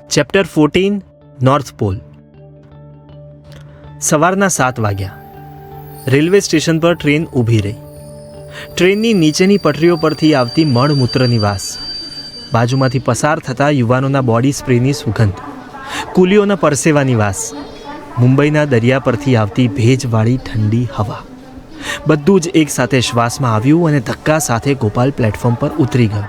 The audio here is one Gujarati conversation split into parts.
Chapter 14 north pole. સવારના 7 વાગ્યા. રેલવે સ્ટેશન પર ટ્રેન ઊભી રહી. ટ્રેનની નીચેની પટરીઓ પરથી આવતી મળમૂત્રની વાસ, બાજુમાંથી પસાર થતા યુવાનોના બોડી સ્પ્રેની સુગંધ, કુલીઓના પરસેવાની વાસ, મુંબઈના દરિયા પરથી આવતી ભેજવાળી ઠંડી હવા, બધું જ એક સાથે શ્વાસમાં આવ્યું અને ધક્કા સાથે ગોપાલ પ્લેટફોર્મ પર ઉતરી ગયો.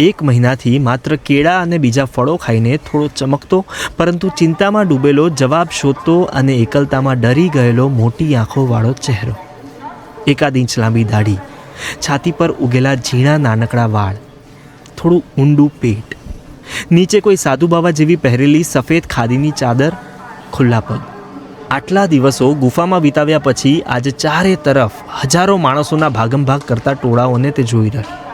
1 મહિનાથી માત્ર કેળા અને બીજા ફળો ખાઈને થોડો ચમકતો પરંતુ ચિંતામાં ડૂબેલો, જવાબ શોધતો અને એકલતામાં ડરી ગયેલો મોટી આંખોવાળો ચહેરો, 1 ઇંચ લાંબી દાઢી, છાતી પર ઉગેલા ઝીણા નાનકડા વાળ, થોડું ઊંડું પેટ, નીચે કોઈ સાધુ બાવા જેવી પહેરેલી સફેદ ખાદીની ચાદર, ખુલ્લા પગ. આટલા દિવસો ગુફામાં વિતાવ્યા પછી આજે ચારે તરફ હજારો માણસોના ભાગમભાગ કરતા ટોળાઓને તે જોઈ રહ્યો.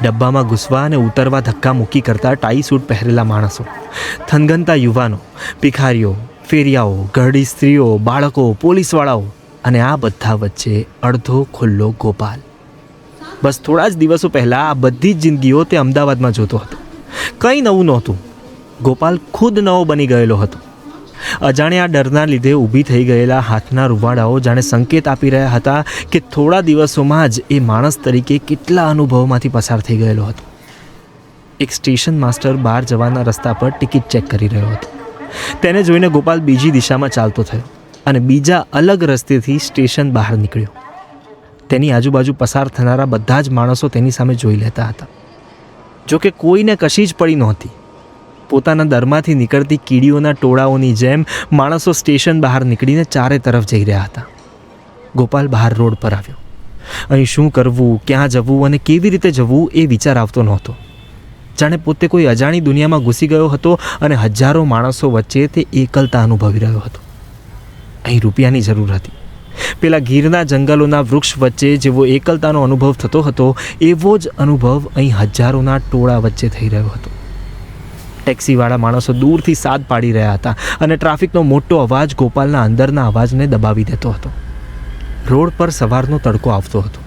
ડબ્બામાં ઘૂસવા અને ઉતરવા ધક્કા મૂકી કરતા ટાઈ સૂટ પહેરેલા માણસો, થનગનતા યુવાનો, ભિખારીઓ, ફેરિયાઓ, ઘરડી સ્ત્રીઓ, બાળકો, પોલીસવાળાઓ અને આ બધા વચ્ચે અડધો ખુલ્લો ગોપાલ. બસ થોડા જ દિવસો પહેલાં આ બધી જ જિંદગીઓ તે અમદાવાદમાં જોતો હતો. કંઈ નવું નહોતું. ગોપાલ ખુદ નવો બની ગયેલો હતો. અજાણ્યા ડરના લીધે ઊભી થઈ ગયેલા હાથના રૂવાડાઓ જાણે સંકેત આપી રહ્યા હતા કે થોડા દિવસોમાં જ એ માણસ તરીકે કેટલા અનુભવોમાંથી પસાર થઈ ગયેલો હતો. એક સ્ટેશન માસ્ટર બહાર જવાના રસ્તા પર ટિકિટ ચેક કરી રહ્યો હતો. તેને જોઈને ગોપાલ બીજી દિશામાં ચાલતો થયો અને બીજા અલગ રસ્તેથી સ્ટેશન બહાર નીકળ્યો. તેની આજુબાજુ પસાર થનારા બધા જ માણસો તેની સામે જોઈ લેતા હતા. જોકે કોઈને કશી જ પડી નહોતી. પોતાના દરમાંથી નીકળતી કીડીઓના ટોળાઓની જેમ માણસો સ્ટેશન બહાર નીકળીને ચારે તરફ જઈ રહ્યા હતા. ગોપાલ બહાર રોડ પર આવ્યો. અહીં શું કરવું, ક્યાં જવું અને કેવી રીતે જવું એ વિચાર આવતો નહોતો. જાણે પોતે કોઈ અજાણી દુનિયામાં ઘૂસી ગયો હતો અને હજારો માણસો વચ્ચે તે એકલતા અનુભવી રહ્યો હતો. અહીં રૂપિયાની જરૂર હતી. પેલા ગીરના જંગલોના વૃક્ષ વચ્ચે જેવો એકલતાનો અનુભવ થતો હતો એવો જ અનુભવ અહીં હજારોના ટોળા વચ્ચે થઈ રહ્યો હતો. ટેક્સીવાળા માણસો દૂરથી સાદ પાડી રહ્યા હતા અને ટ્રાફિકનો મોટો અવાજ ગોપાલના અંદરના અવાજને દબાવી દેતો હતો. રોડ પર સવારનો તડકો આવતો હતો.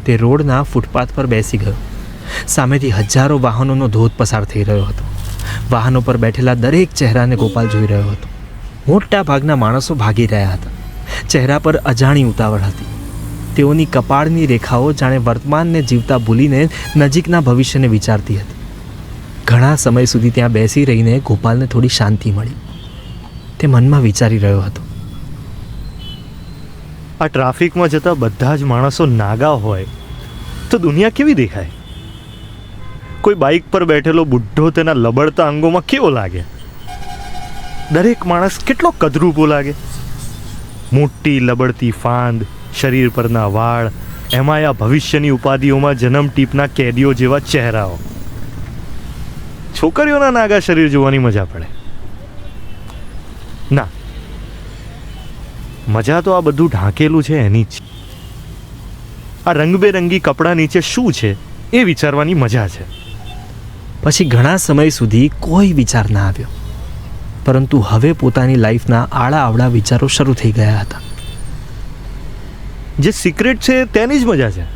તે રોડના ફૂટપાથ પર બેસી ગયો. સામેથી હજારો વાહનોનો ધોધ પસાર થઈ રહ્યો હતો. વાહનો પર બેઠેલા દરેક ચહેરાને ગોપાલ જોઈ રહ્યો હતો. મોટા ભાગના માણસો ભાગી રહ્યા હતા. ચહેરા પર અજાણી ઉતાવળ હતી. તેઓની કપાળની રેખાઓ જાણે વર્તમાનને જીવતા ભૂલીને નજીકના ભવિષ્યને વિચારતી હતી. ઘણા સમય સુધી ત્યાં બેસી રહીને ગોપાલને થોડી શાંતિ મળી. તે મનમાં વિચારી રહ્યો હતો, આ ટ્રાફિકમાં જતા બધા જ માણસો નાગા હોય તો દુનિયા કેવી દેખાય? કોઈ બાઇક પર બેઠેલો બુઢ્ઢો તેના લબડતા અંગોમાં કેવો લાગે? દરેક માણસ કેટલો કદરૂપો લાગે. મોટી લબડતી ફાંદ, શરીર પરના વાળ, એમાં આ ભવિષ્યની ઉપાધિઓમાં જન્મ ટીપના કેદીઓ જેવા ચહેરાઓ. છોકરીઓના નાગા શરીર જોવાની મજા પડે ના, મજા તો આ બધું ઢાંકેલું છે એની જ. આ રંગબેરંગી કપડાં નીચે શું છે એ વિચારવાની મજા છે. પછી ઘણા સમય સુધી કોઈ વિચાર ના આવ્યો. પરંતુ હવે પોતાની લાઈફના આડા અવળા વિચારો શરૂ થઈ ગયા હતા. જે સિક્રેટ છે તેની જ મજા છે.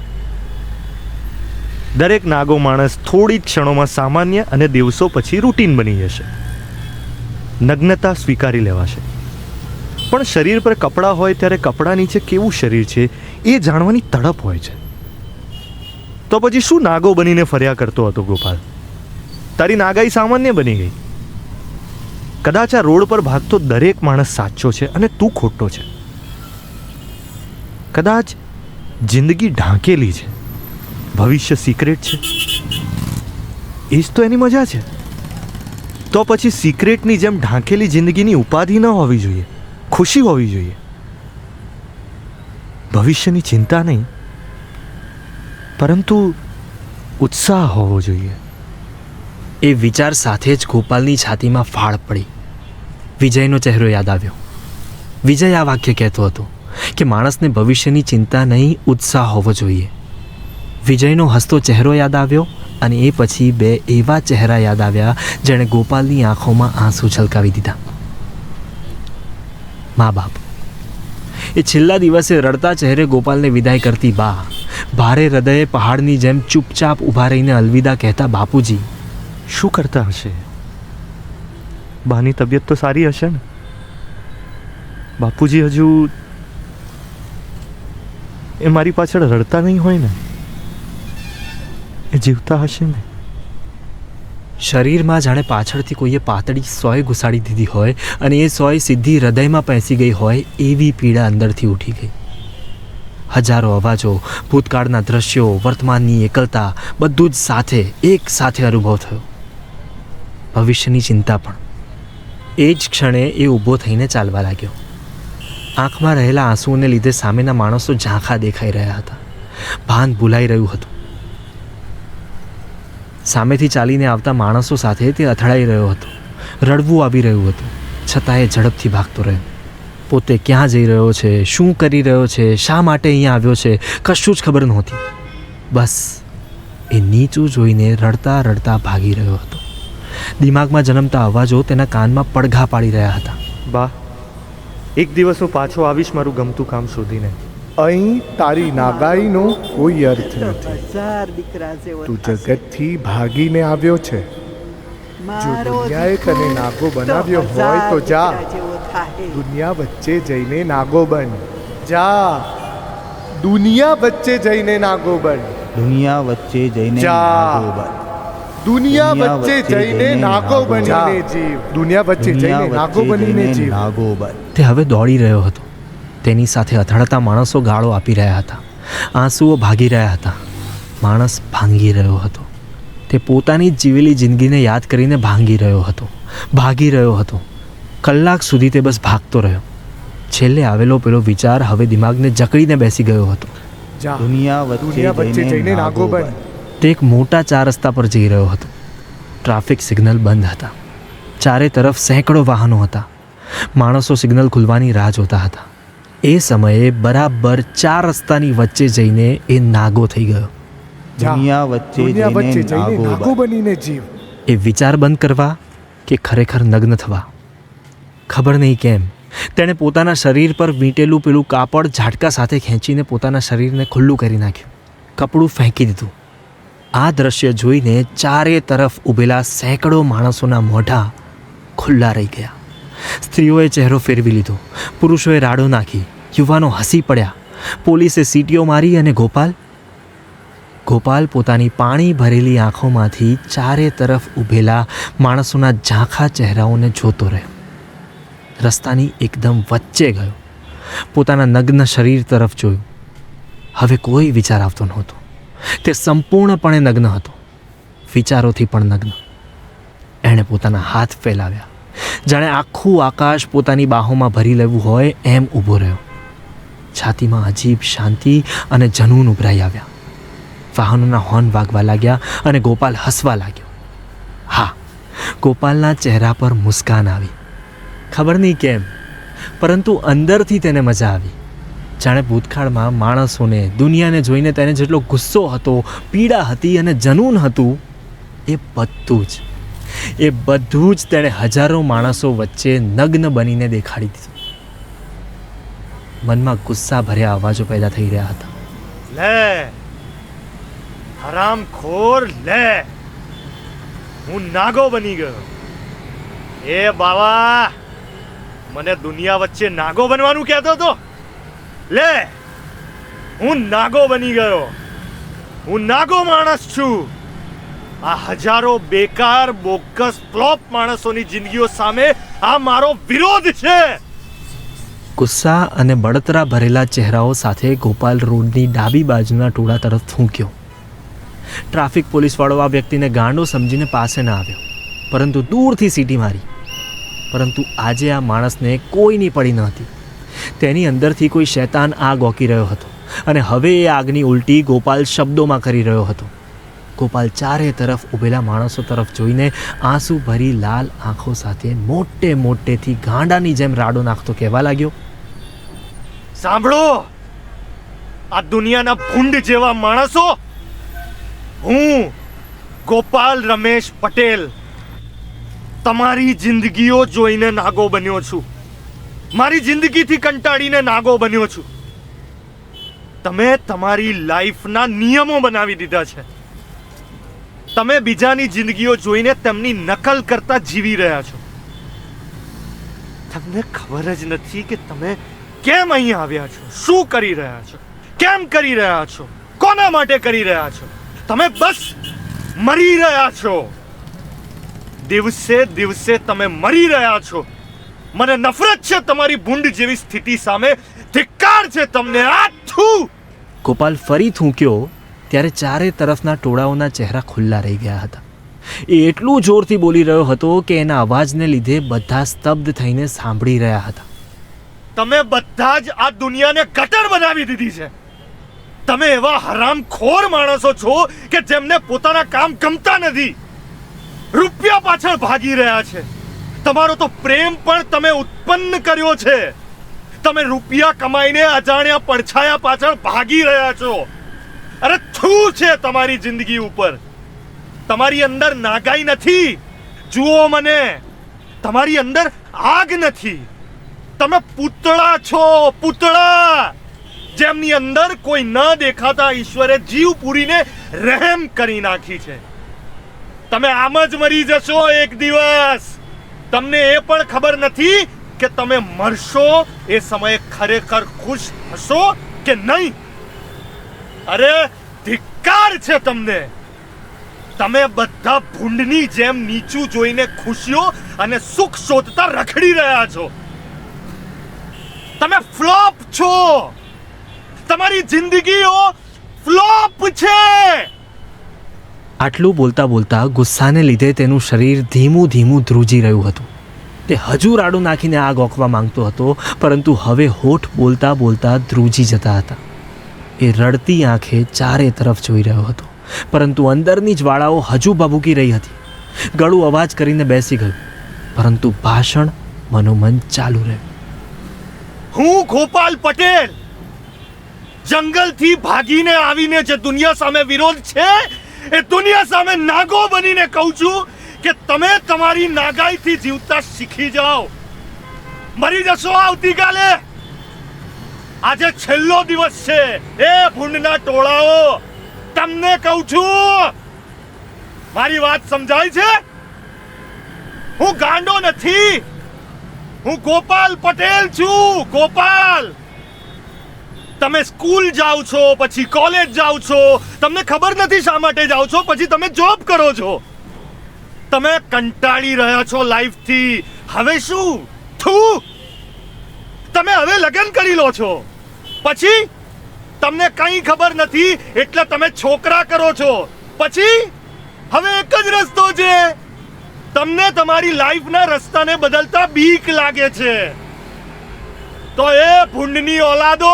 દરેક નાગો માણસ થોડી જ ક્ષણોમાં સામાન્ય અને દિવસો પછી રૂટીન બની જશે. નગ્નતા સ્વીકારી લેવાશે. પણ શરીર પર કપડાં હોય ત્યારે કપડાં નીચે કેવું શરીર છે એ જાણવાની તડપ હોય છે. તો પછી શું નાગો બનીને ફર્યા કરતો હતો ગોપાલ? તારી નાગાઈ સામાન્ય બની ગઈ. કદાચ આ રોડ પર ભાગતો દરેક માણસ સાચો છે અને તું ખોટો છે. કદાચ જિંદગી ઢાંકેલી છે, ભવિષ્ય સિક્રેટ છે. એ જ તો એની મજા છે. તો પછી સિક્રેટની જેમ ઢાંકેલી જિંદગીની ઉપાધિ ન હોવી જોઈએ, ખુશી હોવી જોઈએ. ભવિષ્યની ચિંતા નહીં, પરંતુ ઉત્સાહ હોવો જોઈએ. એ વિચાર સાથે જ ગોપાલની છાતીમાં ફાળ પડી. વિજયનો ચહેરો યાદ આવ્યો. વિજય આ વાક્ય કહેતો હતો કે માણસને ભવિષ્યની ચિંતા નહીં, ઉત્સાહ હોવો જોઈએ. વિજયનો હસતો ચહેરો યાદ આવ્યો અને એ પછી 2 એવા ચહેરા યાદ આવ્યા જેણે ગોપાલની આંખોમાં આંસુ છલકાવી દીધા. મા બાપ. એ છેલ્લા દિવસે રડતા ચહેરે ગોપાલને વિદાય કરતી બા, ભારે હૃદયે પહાડની જેમ ચૂપચાપ ઊભા રહીને અલવિદા કહેતા બાપુજી. શું કરતા હશે? બાની તબિયત તો સારી હશે ને? બાપુજી હજુ એ મારી પાછળ રડતા નહીં હોય ને? એ જીવતા હશે ને? શરીરમાં જાણે પાછળથી કોઈએ પાતળી સોય ઘુસાડી દીધી હોય અને એ સોય સીધી હૃદયમાં પેસી ગઈ હોય એવી પીડા અંદરથી ઉઠી ગઈ. હજારો અવાજો, ભૂતકાળના દ્રશ્યો, વર્તમાનની એકલતા, બધું જ સાથે એક સાથે અનુભવ થયો. ભવિષ્યની ચિંતા પણ. એ જ ક્ષણે એ ઊભો થઈને ચાલવા લાગ્યો. આંખમાં રહેલા આંસુઓને લીધે સામેના માણસો ઝાંખા દેખાઈ રહ્યા હતા. ભાન ભૂલાઈ રહ્યું હતું. સામેથી ચાલીને આવતા માણસો સાથે તે અથડાઈ રહ્યો હતો. રડવું આવી રહ્યું હતું, છતાં એ ઝડપથી ભાગતો રહ્યો. પોતે ક્યાં જઈ રહ્યો છે, શું કરી રહ્યો છે, શા માટે અહીંયા આવ્યો છે, કશું જ ખબર નહોતી. બસ એ નીચું જોઈને રડતા રડતા ભાગી રહ્યો હતો. દિમાગમાં જન્મતા અવાજો તેના કાનમાં પડઘા પાડી રહ્યા હતા. બા, એક દિવસ હું પાછો આવીશ મારું ગમતું કામ શોધીને. અહીં તારી નાગાઈનો કોઈ અર્થ નથી. તું જગતથી ભાગીને આવ્યો છે. જો દુનિયાએ તને નાગો બનાવ્યો હોય તો જા, દુનિયા વચ્ચે જઈને નાગો બન. જા, દુનિયા વચ્ચે જઈને નાગો બન. દુનિયા વચ્ચે જઈને જા. નાગો બન. દુનિયા વચ્ચે જઈને નાગો બનીને જીવ. દુનિયા વચ્ચે જઈને નાગો બનીને જીવ. નાગો બન. તે હવે દોડી રહ્યો હતો. તેની સાથે અથડાતા માણસો ગાળો આપી રહ્યા હતા. આંસુઓ ભાગી રહ્યા હતા. માણસ ભાંગી રહ્યો હતો. તે પોતાની જ જીવેલી જિંદગીને યાદ કરીને ભાંગી રહ્યો હતો, ભાગી રહ્યો હતો. કલાક સુધી તે બસ ભાગતો રહ્યો. છેલ્લે આવેલો પેલો વિચાર હવે દિમાગને જકડીને બેસી ગયો હતો. જા, દુનિયા વચ્ચે જઈને નાગો બન. તે એક મોટા 4 રસ્તા પર જઈ રહ્યો હતો. ટ્રાફિક સિગ્નલ બંધ હતા. ચારે તરફ સેંકડો વાહનો હતા. માણસો સિગ્નલ ખુલવાની રાહ જોતા હતા. એ સમયે બરાબર 4 રસ્તાની વચ્ચે જઈને એ નાગો થઈ ગયો. દુનિયા વચ્ચે જઈને નાગો બન. બનીને જીવ. એ વિચાર બંધ કરવા કે ખરેખર નગ્ન થવા, ખબર નહીં કેમ તેણે પોતાના શરીર પર વીંટેલું પેલું કાપડ ઝાટકા સાથે ખેંચીને પોતાના શરીરને ખુલ્લું કરી નાખ્યું. કપડું ફેંકી દીધું. આ દ્રશ્ય જોઈને ચારે તરફ ઊભેલા સેંકડો માણસોના મોઢા ખુલ્લા રહી ગયા. સ્ત્રીઓએ ચહેરો ફેરવી લીધો, પુરુષોએ રાડો નાખી, યુવાનો હસી પડ્યા. પોલીસે સીટીઓ મારી અને ગોપાલ પોતાની પાણી ભરેલી આંખોમાંથી ચારે તરફ ઊભેલા માણસોના ઝાંખા ચહેરાઓને જોતો રહ્યો. રસ્તાની એકદમ વચ્ચે ગયો. પોતાના નગ્ન શરીર તરફ જોયું. હવે કોઈ વિચાર આવતો નહોતો. તે સંપૂર્ણપણે નગ્ન હતો, વિચારોથી પણ નગ્ન. એણે પોતાના હાથ ફેલાવ્યા, જાણે આખું આકાશ પોતાની બાહોમાં ભરી લેવું હોય એમ ઊભો રહ્યો. છાતીમાં અજીબ શાંતિ અને જનૂન ઉભરાઈ આવ્યા. વાહનોના હોર્ન વાગવા લાગ્યા અને ગોપાલ હસવા લાગ્યો. હા, ગોપાલના ચહેરા પર મુસ્કાન આવી. ખબર નહીં કેમ, પરંતુ અંદરથી તેને મજા આવી. જાણે ભૂતકાળમાં માણસોને, દુનિયાને જોઈને તેને જેટલો ગુસ્સો હતો, પીડા હતી અને જનૂન હતું, એ બધું જ તેણે હજારો માણસો વચ્ચે નગ્ન બનીને દેખાડી દીધું. મનમાં ગુસ્સા ભર્યા અવાજો પેદા થઈ રહ્યા હતા. લે હરામખોર, લે હું નાગો બની ગયો. એ બાવા, મને દુનિયા વચ્ચે નાગો બનવાનું કહેતો હતો. લે, હું નાગો બની ગયો. હું નાગો માણસ છું. આ હજારો બેકાર, બોગસ, ફ્લોપ માણસોની જિંદગીઓ સામે આ મારો વિરોધ છે. ગુસ્સા અને બળતરા ભરેલા ચહેરાઓ સાથે ગોપાલ રોડની ડાબી બાજુના ટોળા તરફ થૂંક્યો. ટ્રાફિક પોલીસવાળો આ વ્યક્તિને ગાંડો સમજીને પાસે ના આવ્યો, પરંતુ દૂરથી સીટી મારી. પરંતુ આજે આ માણસને કોઈની પડી ન હતી. તેની અંદરથી કોઈ શૈતાન આગ ઓકી રહ્યો હતો અને હવે એ આગની ઉલટી ગોપાલ શબ્દોમાં કરી રહ્યો હતો. ગોપાલ ચારે તરફ ઊભેલા માણસો તરફ જોઈને આંસુ ભરી લાલ આંખો સાથે મોટેથી ગાંડાની જેમ રાડો નાખતો કહેવા લાગ્યો, સાંભળો, આ દુનિયાના ભૂંડ જેવા માણસો, હું ગોપાલ રમેશ પટેલ તમારી જિંદગીઓ જોઈને નાગો બન્યો છું. મારી જિંદગીથી કંટાળીને નાગો બન્યો છું. તમે તમારી લાઈફના નિયમો બનાવી દીધા છે. તમે બીજાની જિંદગીઓ જોઈને તેમની નકલ કરતા જીવી રહ્યા છો. તમને ખબર જ નથી કે તમે કેમ અહીં આવ્યા છો, શું કરી રહ્યા છો, કેમ કરી રહ્યા છો, કોના માટે કરી રહ્યા છો. તમે બસ મરી રહ્યા છો. દિવસે દિવસે તમે મરી રહ્યા છો. મને નફરત છે તમારી ભૂંડ જેવી સ્થિતિ સામે. ધિક્કાર છે તમને. આ થૂ. ગોપાલ ફરી થૂંક્યો ત્યારે ચારે તરફના ટોળાઓના ચહેરા ખુલ્લા રહી ગયા હતા. એ એટલું જોરથી બોલી રહ્યો હતો કે એના અવાજને લીધે બધા સ્તબ્ધ થઈને સાંભળી રહ્યા હતા. તમે બધા જ આ દુનિયાને ગટર બનાવી દીધી છે. તમે એવા હરામખોર માણસો છો કે જેમને પોતાના કામ ગમતા નથી, રૂપિયા પાછળ ભાગી રહ્યા છે. તમારો તો પ્રેમ પણ તમે ઉત્પન્ન કર્યો છે. તમે રૂપિયા કમાઈને અજાણ્યા પડછાયા પાછળ ભાગી રહ્યા છો. અરે થૂ છે તમારી જિંદગી ઉપર. તમારી અંદર નાગાઈ નથી. જુઓ મને, તમારી અંદર આગ નથી. તમે પૂતળા છો, પૂતળા, જેમની અંદર કોઈ ન દેખાતા ઈશ્વરે જીવ પૂરીને રહેમ કરી નાખી છે. તમે આમ જ મરી જશો એક દિવસ. તમને એ પણ ખબર નથી કે તમે મરશો એ સમયે ખરેખર ખુશ હશો કે નહીં. અરે ધિક્કાર છે તમને. તમે બધા ભૂંડની જેમ નીચું જોઈને ખુશીઓ અને સુખ શોધતા રખડી રહ્યા છો. તમે ફ્લોપ છો. તમારી જિંદગીઓ ફ્લોપ છે. આટલું બોલતા બોલતા ગુસ્સાને લીધે તેનું શરીર ધીમું ધીમું ધ્રુજી રહ્યું હતું. તે હજુ રાડું નાખીને આગ ઓકવા માંગતો હતો, પરંતુ હવે હોઠ બોલતા બોલતા ધ્રુજી જતા હતા. એ રડતી આંખે ચારે તરફ જોઈ રહ્યો હતો, પરંતુ અંદરની જ્વાળાઓ હજુ ભભૂકી રહી હતી. ગળું અવાજ કરીને બેસી ગયું, પરંતુ ભાષણ મનોમન ચાલુ રહ્યું. હું ગોપાલ પટેલ જંગલથી ભાગીને આવીને જે દુનિયા સામે વિરોધ છે એ દુનિયા સામે નાગો બનીને કહું છું કે તમે તમારી નાગાઈથી જીવતા શીખી જાઓ. મરી જશો આવતીકાલે. આજે છેલ્લો દિવસ છે. એ ભૂંડના ટોળાઓ, તમને કહું છું. મારી વાત સમજાય છે? હું ગાંડો નથી. હું ગોપાલ પટેલ છું. ગોપાલ. તમે સ્કૂલ જાઓ છો, પછી કોલેજ જાઓ છો, તમને ખબર નથી શા માટે જાઓ છો, પછી તમે જોબ કરો છો. તમે કંટાળી રહ્યા છો લાઈફથી. હવે શું? થૂ. તમે હવે લગ્ન કરી લો છો, પછી તમને કંઈ ખબર નથી એટલે તમે છોકરા કરો છો. પછી હવે એક જ રસ્તો છે. તમને તમારી લાઈફના રસ્તાને બદલતા બીક લાગે છે. તો એ ભૂંડની ઓલાદો,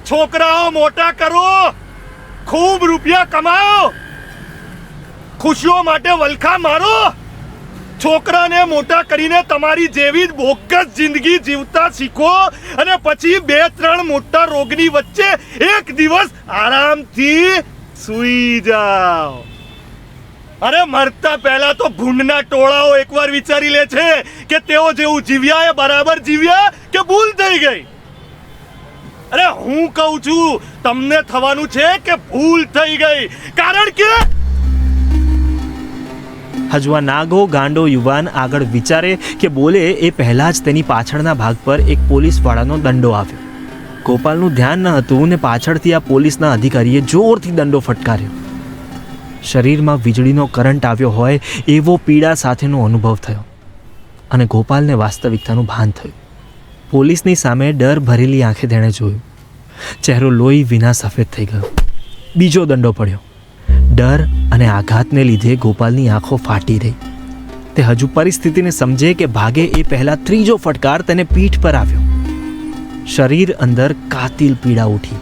છોકરાઓ મોટા કરો, ખૂબ રૂપિયા કમાઓ, ખુશીઓ માટે વલખા મારો, છોકરાને મોટા કરીને તમારી જેવી જ બોગસ જિંદગી જીવતા શીખો, અને પછી 2-3 મોટા રોગની વચ્ચે એક દિવસ આરામથી સૂઈ જાઓ. અરે મરતા પહેલા તો ભૂંડના ટોળાઓ એકવાર વિચારી લે છે કે તેઓ જેવું જીવ્યા એ બરાબર જીવ્યા કે ભૂલ થઈ ગઈ. અરે હું કહું છું તમને થવાનું છે કે ભૂલ થઈ ગઈ. કારણ કે હજુ આ નાગો ગાંડો યુવાન આગળ વિચારે કે બોલે એ પહેલાં જ તેની પાછળના ભાગ પર એક પોલીસવાળાનો દંડો આવ્યો. ગોપાલનું ધ્યાન ન હતું ને પાછળથી આ પોલીસના અધિકારીએ જોરથી દંડો ફટકાર્યો. શરીરમાં વીજળીનો કરંટ આવ્યો હોય એવો પીડા સાથેનો અનુભવ થયો, અને ગોપાલને વાસ્તવિકતાનું ભાન થયું. પોલીસની સામે ડર ભરેલી આંખે તેણે જોયું. ચહેરો લોહી વિના સફેદ થઈ ગયો. બીજો દંડો પડ્યો. ડર અને આઘાતને લીધે ગોપાલની આંખો ફાટી રહી. તે હજુ પરિસ્થિતિને સમજે કે ભાગે એ પહેલા ત્રીજો ફટકાર તેને પીઠ પર આવ્યો. શરીર અંદર કાતિલ પીડા ઉઠી.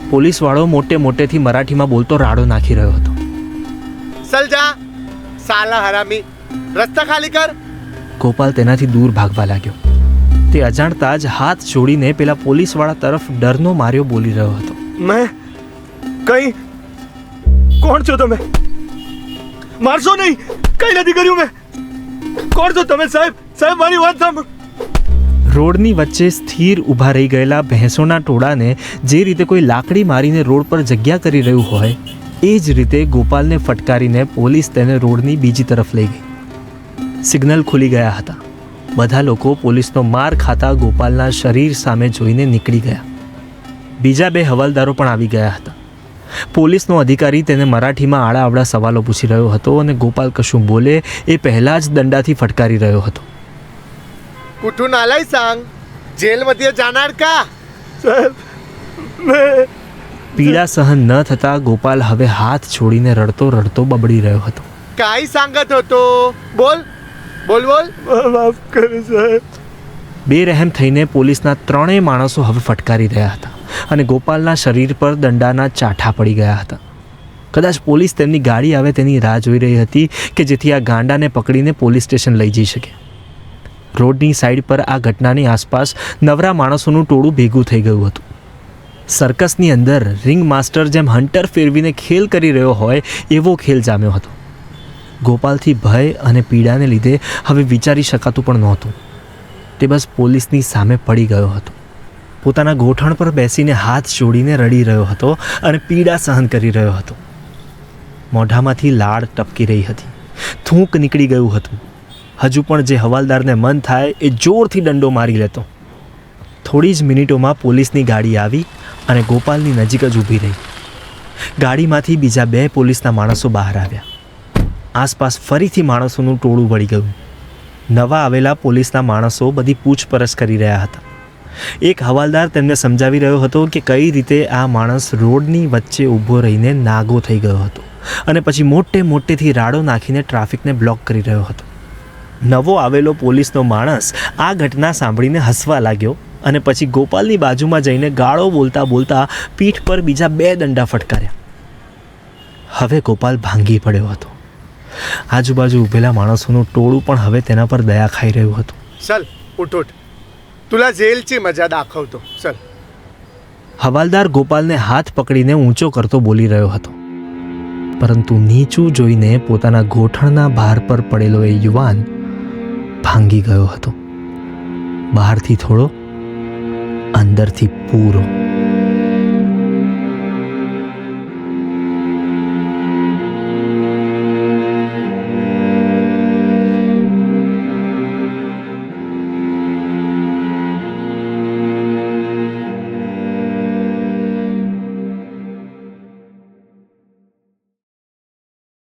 પોલીસવાળો મોટેથી મરાઠીમાં બોલતો રાડો નાખી રહ્યો હતો. ચલ જા સાલા હરામી, રસ્તા ખાલી કર. ગોપાલ તેનાથી દૂર ભાગવા લાગ્યો. તે અજાણતા જ હાથ જોડીને પેલા પોલીસવાળા તરફ ડરનો માર્યો બોલી રહ્યો હતો. મેં કઈ કોણ છો તમે? મારશો નહીં, કઈ નથી કર્યું મેં. કોણ છો તમે સાહેબ? સાહેબ મારી વાત સાંભળો. રોડની વચ્ચે સ્થિર ઊભા રહી ગયેલા ભેંસોના ટોળાને જે રીતે કોઈ લાકડી મારીને રોડ પર જગ્યા કરી રહ્યું હોય એ જ રીતે ગોપાલને ફટકારીને પોલીસ તેને રોડની બીજી તરફ લઈ ગઈ. સિગ્નલ ખુલી ગયા હતા. બધા લોકો પોલીસનો માર ખાતા ગોપાલના શરીર સામે જોઈને નીકળી ગયા. બીજા 2 હવાલદારો પણ આવી ગયા હતા. પોલીસનો અધિકારી તેને મરાઠીમાં આડાઅવળા સવાલો પૂછી રહ્યો હતો અને ગોપાલ કશું બોલે એ પહેલાં જ દંડાથી ફટકારી રહ્યો હતો. कुठून आलाय सांग जेलमध्ये जाणार का? પીડા સહન ન થતાં ગોપાલ હવે હાથ છોડીને રડતો રડતો બબડી રહ્યો હતો. काय सांगत होतो? बोल बोल बोल. माफ कर साहेब. બેરહેમ થઈને પોલીસના 3 માણસો હવે ફટકારી રહ્યા હતા અને ગોપાલના શરીર પર દંડાના ચાઠા પડી ગયા હતા. કદાચ પોલીસ તેમની ગાડી આવે તેની રાહ જોઈ રહી હતી કે જેથી આ ગાંડાને પકડીને પોલીસ સ્ટેશન લઈ જઈ શકે. રોડની સાઈડ પર આ ઘટનાની આસપાસ નવરા માણસોનું ટોળું ભેગું થઈ ગયું હતું. સર્કસની અંદર રિંગ માસ્ટર જેમ હન્ટર ફેરવીને ખેલ કરી રહ્યો હોય એવો ખેલ જામ્યો હતો. ગોપાલથી ભય અને પીડાને લીધે હવે વિચારી શકાતું પણ નહોતું. તે બસ પોલીસની સામે પડી ગયો હતો. પોતાના ગોઠણ પર બેસીને હાથ જોડીને રડી રહ્યો હતો અને પીડા સહન કરી રહ્યો હતો. મોઢામાંથી લાળ ટપકી રહી હતી. થૂંક નીકળી ગયું હતું. હજુ પણ જે હવાલદારને મન થાય એ જોરથી દંડો મારી લેતો. થોડી જ મિનિટોમાં પોલીસની ગાડી આવી અને ગોપાલની નજીક જ ઊભી રહી. ગાડીમાંથી બીજા 2 પોલીસના માણસો બહાર આવ્યા. આસપાસ ફરીથી માણસોનું ટોળું વળી ગયું. નવા આવેલા પોલીસના માણસો બધી પૂછપરછ કરી રહ્યા હતા. એક હવાલદાર તેમને સમજાવી રહ્યો હતો કે કઈ રીતે આ માણસ રોડની વચ્ચે ઊભો રહીને નાગો થઈ ગયો હતો અને પછી મોટેથી રાડો નાખીને ટ્રાફિકને બ્લોક કરી રહ્યો હતો. નવો આવેલો પોલીસનો માણસ આ ઘટના સાંભળીને હસવા લાગ્યો અને પછી ગોપાલની બાજુમાં જઈને ગાળો બોલતા બોલતા પીઠ પર બીજા 2 દંડા ફટકાર્યા. હવે ગોપાલ ભાંગી પડ્યો હતો. આજુબાજુ ઊભેલા માણસોનું ટોળું પણ હવે તેના પર દયા ખાઈ રહ્યું હતું. चल उठ उठ. तुला जेलची मजा दाखवतो. चल. હવાલદાર ગોપાલને હાથ પકડીને ઊંચો કરતો બોલી રહ્યો હતો. પરંતુ નીચું જોઈને પોતાના ગોઠણના ભાર પર પડેલો એ યુવાન ભાંગી ગયો હતો. બહારથી થોડો, અંદરથી પૂરો.